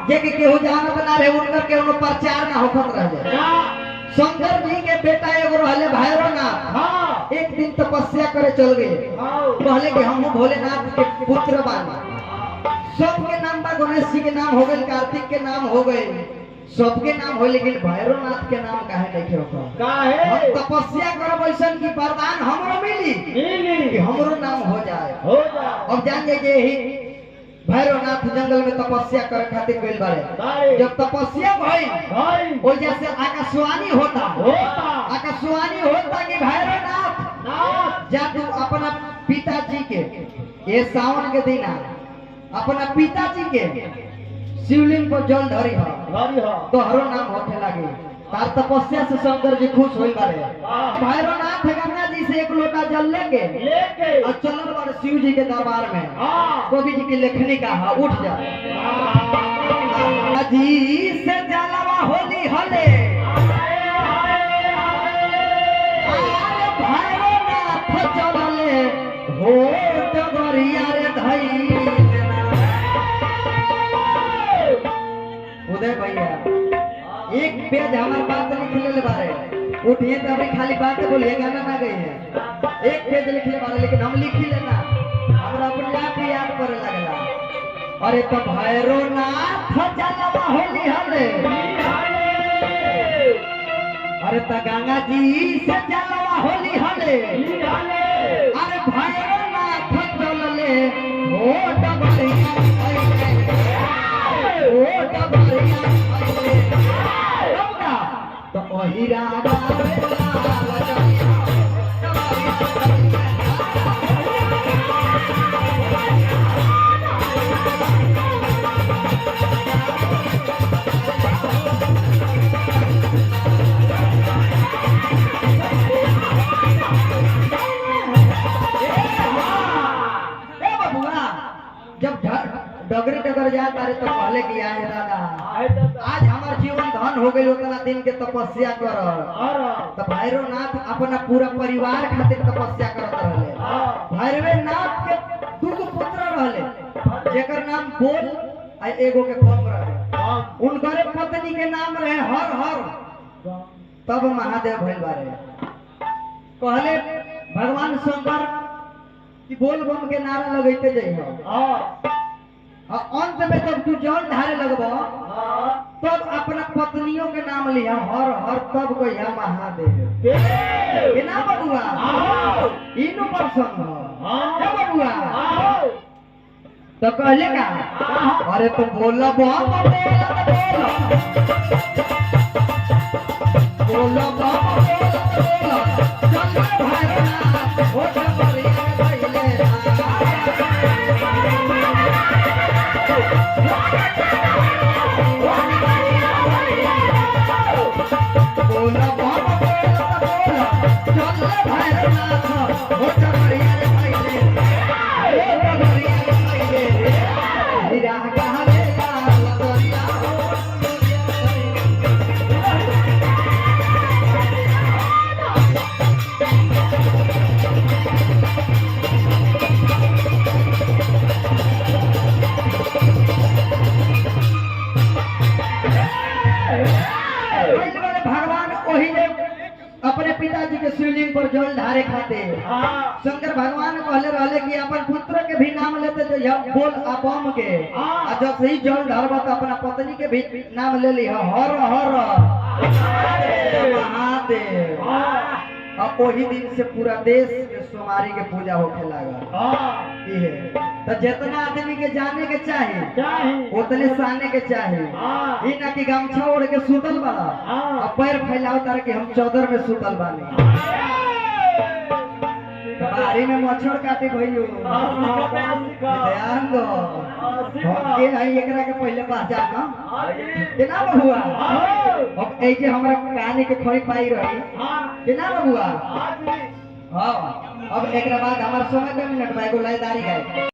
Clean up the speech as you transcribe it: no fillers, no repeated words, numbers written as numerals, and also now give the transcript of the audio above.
जे के केहू जानत ना रहे उनकर केहू प्रचार ना होखत रह जाए। शंकर जी के बेटा एगो रहले भैरवनाथ। एक दिन तपस्या करे चल गए, कहले कि हम भोलेनाथ के पुत्र बानी। सबके नाम बा, गणेश जी के नाम हो गए, कार्तिक के नाम हो गए, सबके नाम हो, लेकिन भैरवनाथ के नाम काहे नहीं होगा? काहे? हम तपस्या करब ऐसन की वरदान हमरो मिली कि हमरो नाम हो जाए। अब जान जाइए ही भैरवनाथ जंगल में तपस्या करे खातिर गइल बारे। जब तपस्या भइल ओ जैसे आकाशवाणी होता आकाशवाणी होता कि भैरवनाथ जा तू अपना पिताजी के, ये सावन के दिन अपना पिताजी के शिवलिंग पर जल धरी हो तो हरो नाम होखे लगे। तार तपस्या से शंकर जी खुश होइल बारे। भैरवनाथ गंगा जी से एक लोटा जल लेके और चलल बारे शिव जी के दरबार में। कवि जी की लेखनी का उठ जा जी से जलवा होली हले भैरवनाथ चलले हो डगरिया रे धई। उदय भैया एक पेज हमारे बात लिख ले बारे, उठिए तो अभी खाली बात बोलिए, गाना ना गई है। एक पेज लिख ले बारे, लेकिन हम लिखी लेना हमरा अपने आप ही याद करे लगला। अरे तो भैरवनाथ जलवा होली हले, अरे तो गंगा जी से जलवा होली हले, अरे भैरवनाथ चलले हो डगरिया ओ डगरिया तो ओहिरा जब डगरे डगर जाता रहे तो पहले की आए दादा आज हमार जीवन धन हो गई उतना दिन के तपस्या कर। तो भैरवनाथ अपना पूरा परिवार खातिर तपस्या करत रहले। भैरवनाथ के दू पुत्र रहले जेकर नाम बोल आ एगो के बम रहे। उनकर पत्नी के नाम रहे हर हर। तब महादेव भइल बारे, कहले भगवान शंकर कि बोल बम के नारा लगैते जइहो। अंत में जब तू जल ढारे लगबो तब अपना पत्नियों के नाम लिया हर हर, तब कहिया महादेव के ना बबुआ इनो प्रसन्न है बबुआ। तो कहले का अरे तो बोला बम बोला बम चल भैरवनाथ हो डगरिया भइले। बोला बाबा बोला चल भैरवनाथ हो डगरिया रे भइले, हो डगरिया रे भइले। हीरा कहले लाल दरिया अपने पिताजी के शिवलिंग पर जल ढारे खाते शंकर भगवान कहले रहले कि अपन पुत्र के भी नाम लेते जो बोल बम के, और जब सही जल ढारबा तो अपना पत्नी के भी नाम ले ली हर हर महादेव। अब वही दिन से पूरा देश में सोमवारी के पूजा होखे लगा। तो जितना आदमी के जाने के चाहिए उतने साने के चाहिए। ई ना कि गमछा ओढ़ के सुतल बाड़ा और पैर फैलाओ तार के हम चौदर में सुतल बानी। बारी में मच्छर काटे भइयो ध्यान दो के आई एकरा के पहले पहचान केना बबुआ। अब ए जे हमरा कहानी के खड़ी पाई रही केना बबुआ। हां अब एकरा बाद हमार समय के मिनट बा एगो लयदारी गाय।